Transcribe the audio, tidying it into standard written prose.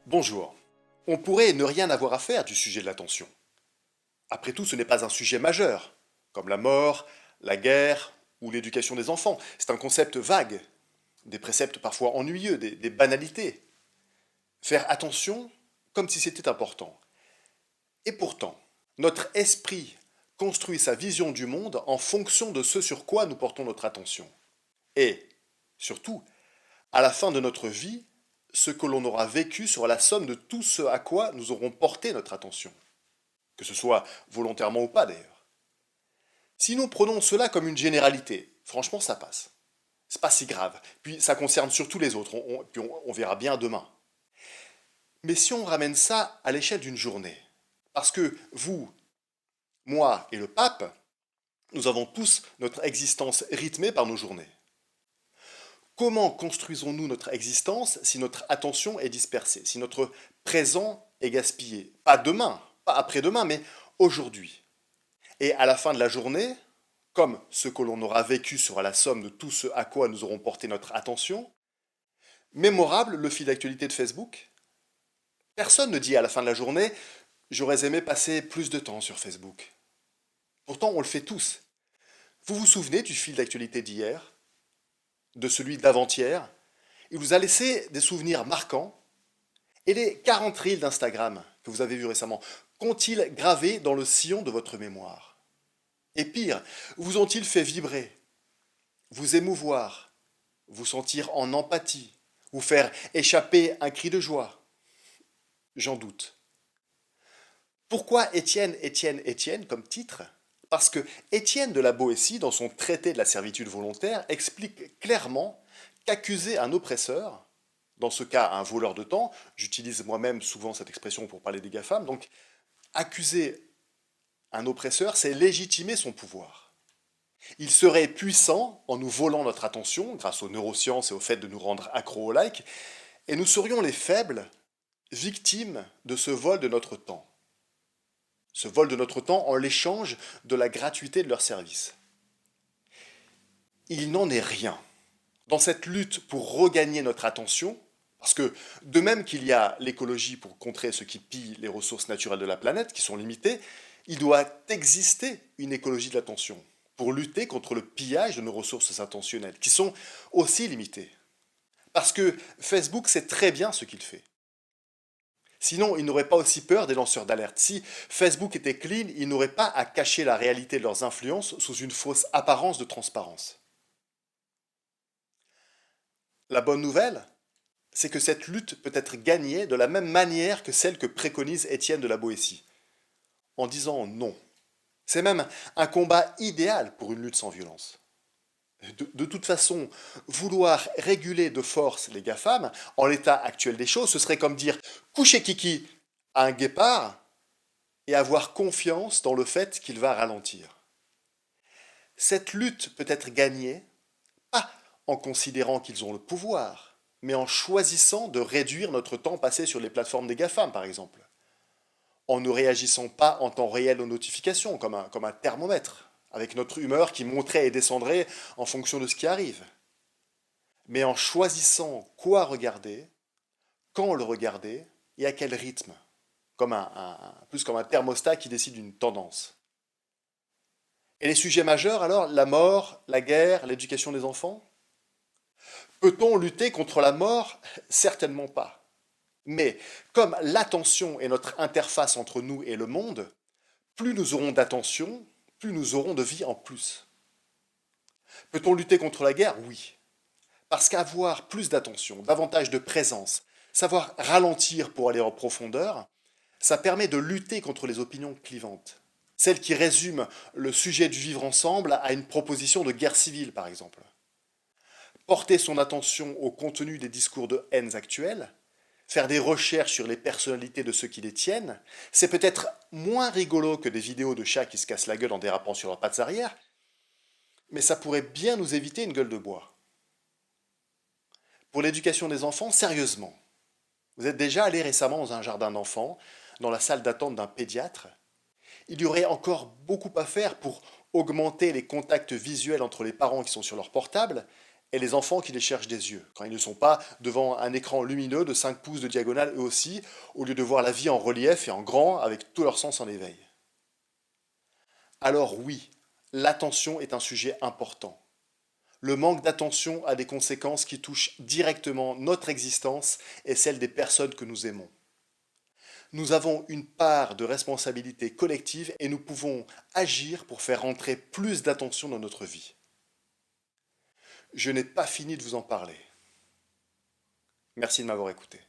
Bonjour. On pourrait ne rien avoir à faire du sujet de l'attention. Après tout, ce n'est pas un sujet majeur, comme la mort, la guerre ou l'éducation des enfants. C'est un concept vague, des préceptes parfois ennuyeux, des banalités. Faire attention comme si c'était important. Et pourtant, notre esprit construit sa vision du monde en fonction de ce sur quoi nous portons notre attention. Et, surtout, à la fin de notre vie, ce que l'on aura vécu sera la somme de tout ce à quoi nous aurons porté notre attention, que ce soit volontairement ou pas d'ailleurs. Si nous prenons cela comme une généralité, franchement ça passe. C'est pas si grave. Puis ça concerne surtout les autres, on verra bien demain. Mais si on ramène ça à l'échelle d'une journée, parce que vous, moi et le pape, nous avons tous notre existence rythmée par nos journées. Comment construisons-nous notre existence si notre attention est dispersée, si notre présent est gaspillé? Pas demain, pas après-demain, mais aujourd'hui. Et à la fin de la journée, comme ce que l'on aura vécu sera la somme de tout ce à quoi nous aurons porté notre attention, mémorable le fil d'actualité de Facebook? Personne ne dit à la fin de la journée, j'aurais aimé passer plus de temps sur Facebook. Pourtant, on le fait tous. Vous vous souvenez du fil d'actualité d'hier, de celui d'avant-hier? Il vous a laissé des souvenirs marquants. Et les 40 reels d'Instagram que vous avez vus récemment, qu'ont-ils gravé dans le sillon de votre mémoire? Et pire, vous ont-ils fait vibrer, vous émouvoir, vous sentir en empathie, vous faire échapper un cri de joie? J'en doute. Pourquoi Étienne, Étienne, Étienne comme titre? Parce que Étienne de la Boétie, dans son traité de la servitude volontaire, explique clairement qu'accuser un oppresseur, dans ce cas un voleur de temps, j'utilise moi-même souvent cette expression pour parler des GAFAM, donc accuser un oppresseur, c'est légitimer son pouvoir. Il serait puissant en nous volant notre attention, grâce aux neurosciences et au fait de nous rendre accros au like, et nous serions les faibles, victimes de ce vol de notre temps. Ce vol de notre temps en l'échange de la gratuité de leur service. Il n'en est rien. Dans cette lutte pour regagner notre attention, parce que de même qu'il y a l'écologie pour contrer ceux qui pillent les ressources naturelles de la planète, qui sont limitées, il doit exister une écologie de l'attention pour lutter contre le pillage de nos ressources attentionnelles, qui sont aussi limitées. Parce que Facebook sait très bien ce qu'il fait. Sinon, ils n'auraient pas aussi peur des lanceurs d'alerte. Si Facebook était clean, ils n'auraient pas à cacher la réalité de leurs influences sous une fausse apparence de transparence. La bonne nouvelle, c'est que cette lutte peut être gagnée de la même manière que celle que préconise Étienne de la Boétie, en disant non. C'est même un combat idéal pour une lutte sans violence. De toute façon, vouloir réguler de force les GAFAM, en l'état actuel des choses, ce serait comme dire coucher Kiki à un guépard et avoir confiance dans le fait qu'il va ralentir. Cette lutte peut être gagnée, pas en considérant qu'ils ont le pouvoir, mais en choisissant de réduire notre temps passé sur les plateformes des GAFAM, par exemple. En ne réagissant pas en temps réel aux notifications, comme un thermomètre, avec notre humeur qui monterait et descendrait en fonction de ce qui arrive. Mais en choisissant quoi regarder, quand le regarder et à quel rythme, plus comme un thermostat qui décide d'une tendance. Et les sujets majeurs alors, la mort, la guerre, l'éducation des enfants? Peut-on lutter contre la mort? Certainement pas. Mais comme l'attention est notre interface entre nous et le monde, plus nous aurons d'attention, plus nous aurons de vie en plus. Peut-on lutter contre la guerre? Oui. Parce qu'avoir plus d'attention, davantage de présence, savoir ralentir pour aller en profondeur, ça permet de lutter contre les opinions clivantes. Celles qui résument le sujet du vivre ensemble à une proposition de guerre civile, par exemple. Porter son attention au contenu des discours de haine actuels, faire des recherches sur les personnalités de ceux qui les tiennent, c'est peut-être moins rigolo que des vidéos de chats qui se cassent la gueule en dérapant sur leurs pattes arrière, mais ça pourrait bien nous éviter une gueule de bois. Pour l'éducation des enfants, sérieusement, vous êtes déjà allé récemment dans un jardin d'enfants, dans la salle d'attente d'un pédiatre? Il y aurait encore beaucoup à faire pour augmenter les contacts visuels entre les parents qui sont sur leur portable et les enfants qui les cherchent des yeux, quand ils ne sont pas devant un écran lumineux de 5 pouces de diagonale eux aussi, au lieu de voir la vie en relief et en grand avec tous leurs sens en éveil. Alors oui, l'attention est un sujet important. Le manque d'attention a des conséquences qui touchent directement notre existence et celle des personnes que nous aimons. Nous avons une part de responsabilité collective et nous pouvons agir pour faire rentrer plus d'attention dans notre vie. Je n'ai pas fini de vous en parler. Merci de m'avoir écouté.